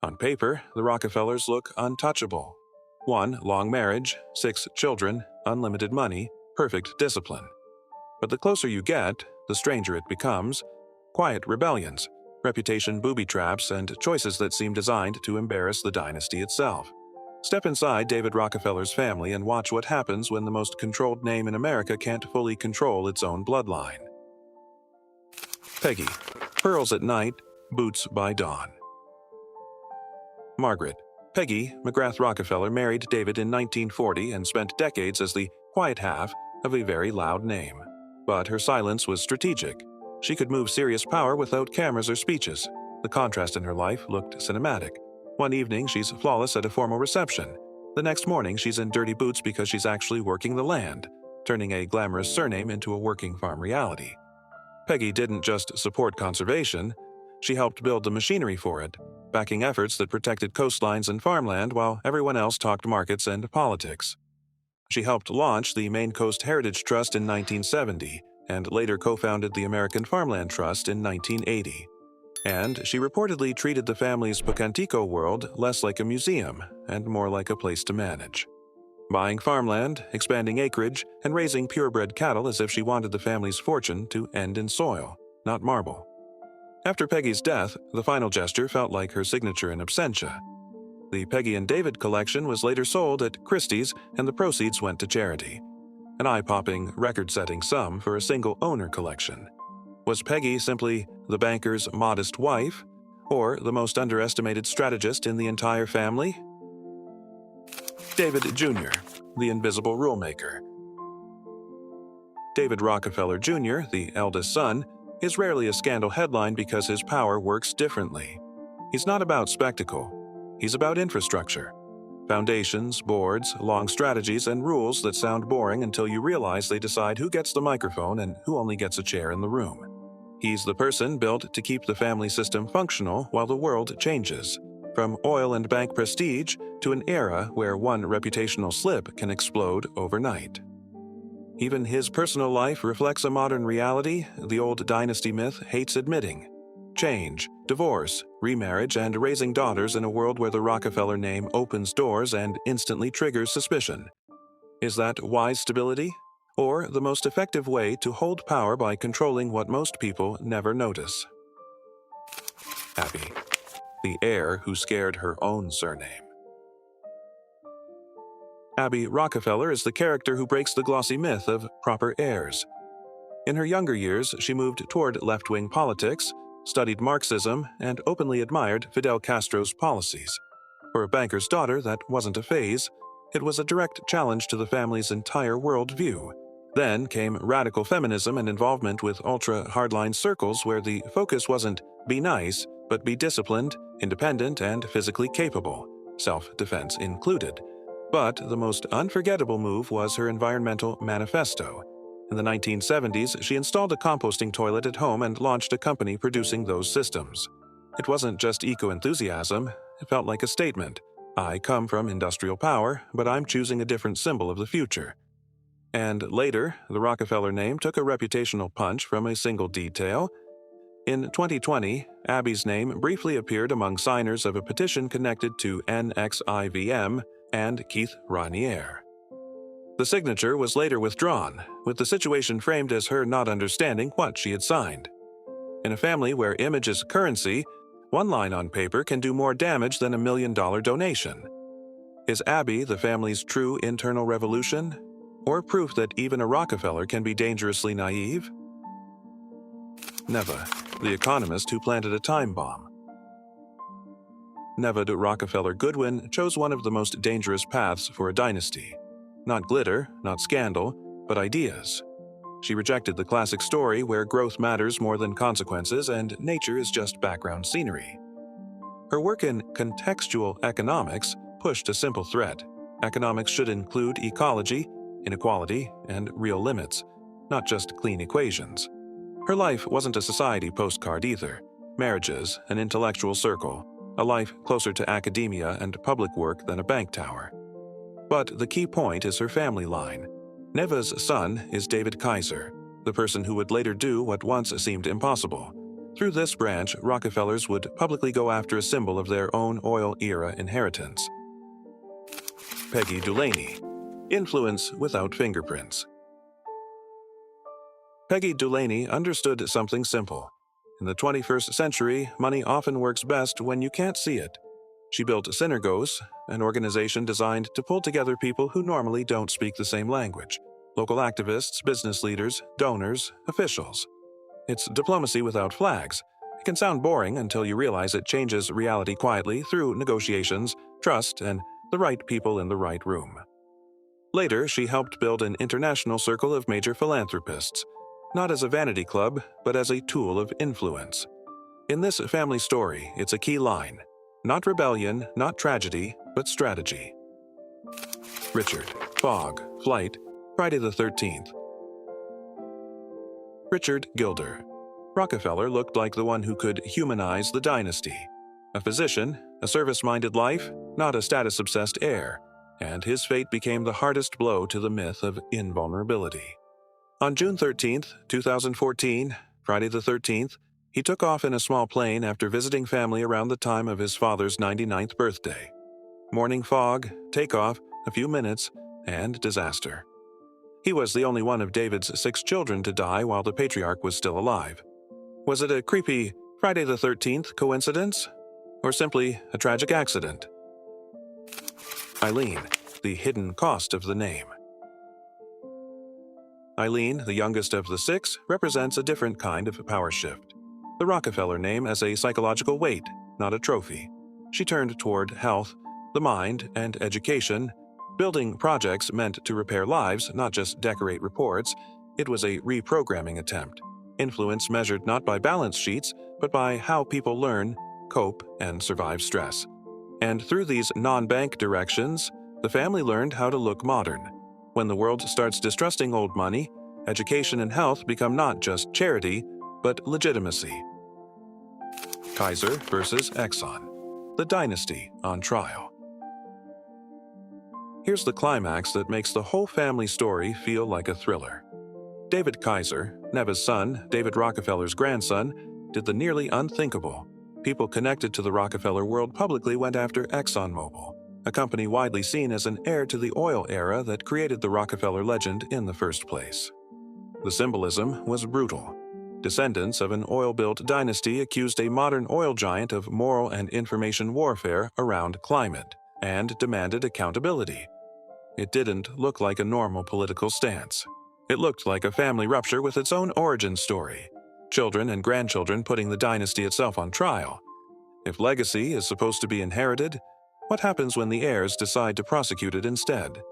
On paper, the Rockefellers look untouchable. One long marriage, 6 children, unlimited money, perfect discipline. But the closer you get, the stranger it becomes. Quiet rebellions, reputation booby traps, and choices that seem designed to embarrass the dynasty itself. Step inside David Rockefeller's family and watch what happens when the most controlled name in America can't fully control its own bloodline. Peggy. Pearls at night, boots by dawn. Margaret. Peggy McGrath Rockefeller married David in 1940 and spent decades as the quiet half of a very loud name. But her silence was strategic. She could move serious power without cameras or speeches. The contrast in her life looked cinematic. One evening, she's flawless at a formal reception. The next morning, she's in dirty boots because she's actually working the land, turning a glamorous surname into a working farm reality. Peggy didn't just support conservation, she helped build the machinery for it, backing efforts that protected coastlines and farmland while everyone else talked markets and politics. She helped launch the Maine Coast Heritage Trust in 1970 and later co-founded the American Farmland Trust in 1980. And she reportedly treated the family's Pocantico world less like a museum and more like a place to manage. Buying farmland, expanding acreage, and raising purebred cattle as if she wanted the family's fortune to end in soil, not marble. After Peggy's death, the final gesture felt like her signature in absentia. The Peggy and David collection was later sold at Christie's and the proceeds went to charity. An eye-popping, record-setting sum for a single-owner collection. Was Peggy simply the banker's modest wife, or the most underestimated strategist in the entire family? David Jr., the invisible rulemaker. David Rockefeller Jr., the eldest son, is rarely a scandal headline because his power works differently. He's not about spectacle. He's about infrastructure. Foundations, boards, long strategies, and rules that sound boring until you realize they decide who gets the microphone and who only gets a chair in the room. He's the person built to keep the family system functional while the world changes, from oil and bank prestige to an era where one reputational slip can explode overnight. Even his personal life reflects a modern reality the old dynasty myth hates admitting. Change, divorce, remarriage, and raising daughters in a world where the Rockefeller name opens doors and instantly triggers suspicion. Is that wise stability? Or the most effective way to hold power by controlling what most people never notice? Abby, the heir who scared her own surname. Abby Rockefeller is the character who breaks the glossy myth of proper heirs. In her younger years, she moved toward left-wing politics, studied Marxism, and openly admired Fidel Castro's policies. For a banker's daughter, that wasn't a phase. It was a direct challenge to the family's entire worldview. Then came radical feminism and involvement with ultra-hardline circles where the focus wasn't be nice, but be disciplined, independent, and physically capable, self-defense included. But the most unforgettable move was her environmental manifesto. In the 1970s, she installed a composting toilet at home and launched a company producing those systems. It wasn't just eco-enthusiasm, it felt like a statement. I come from industrial power, but I'm choosing a different symbol of the future. And later, the Rockefeller name took a reputational punch from a single detail. In 2020, Abby's name briefly appeared among signers of a petition connected to NXIVM and Keith Raniere. The signature was later withdrawn, with the situation framed as her not understanding what she had signed. In a family where image is currency, one line on paper can do more damage than $1 million donation. Is Abby the family's true internal revolution, or proof that even a Rockefeller can be dangerously naive? Neva, the economist who planted a time bomb. Neva Rockefeller Goodwin chose one of the most dangerous paths for a dynasty. Not glitter, not scandal, but ideas. She rejected the classic story where growth matters more than consequences and nature is just background scenery. Her work in contextual economics pushed a simple threat. Economics should include ecology, inequality, and real limits, not just clean equations. Her life wasn't a society postcard either. Marriages, an intellectual circle, a life closer to academia and public work than a bank tower. But the key point is her family line. Neva's son is David Kaiser, the person who would later do what once seemed impossible, Through this branch, Rockefellers would publicly go after a symbol of their own oil-era inheritance. Peggy Dulany. Influence without fingerprints. Peggy Dulany understood something simple. In the 21st century, money often works best when you can't see it. She built Synergos, an organization designed to pull together people who normally don't speak the same language: local activists, business leaders, donors, officials. It's diplomacy without flags. It can sound boring until you realize it changes reality quietly through negotiations, trust, and the right people in the right room. Later, she helped build an international circle of major philanthropists, not as a vanity club, but as a tool of influence. In this family story, it's a key line: not rebellion, not tragedy, but strategy. Richard, Fog, Flight, Friday the 13th. Richard Gilder. Rockefeller looked like the one who could humanize the dynasty. A physician, a service-minded life, not a status-obsessed heir, and his fate became the hardest blow to the myth of invulnerability. On June 13, 2014, Friday the 13th, he took off in a small plane after visiting family around the time of his father's 99th birthday. Morning fog, takeoff, a few minutes, and disaster. He was the only one of David's 6 children to die while the patriarch was still alive. Was it a creepy Friday the 13th coincidence? Or simply a tragic accident? Eileen, the hidden cost of the name. Eileen, the youngest of the 6, represents a different kind of power shift. The Rockefeller name as a psychological weight, not a trophy. She turned toward health, the mind, and education, building projects meant to repair lives, not just decorate reports. It was a reprogramming attempt. Influence measured not by balance sheets, but by how people learn, cope, and survive stress. And through these non-bank directions, the family learned how to look modern. When the world starts distrusting old money, education and health become not just charity, but legitimacy. Kaiser versus Exxon. The Dynasty on trial. Here's the climax that makes the whole family story feel like a thriller. David Kaiser, Neva's son, David Rockefeller's grandson, did the nearly unthinkable. People connected to the Rockefeller world publicly went after ExxonMobil, a company widely seen as an heir to the oil era that created the Rockefeller legend in the first place. The symbolism was brutal. Descendants of an oil-built dynasty accused a modern oil giant of moral and information warfare around climate, and demanded accountability. It didn't look like a normal political stance. It looked like a family rupture with its own origin story. Children and grandchildren putting the dynasty itself on trial. If legacy is supposed to be inherited, what happens when the heirs decide to prosecute it instead?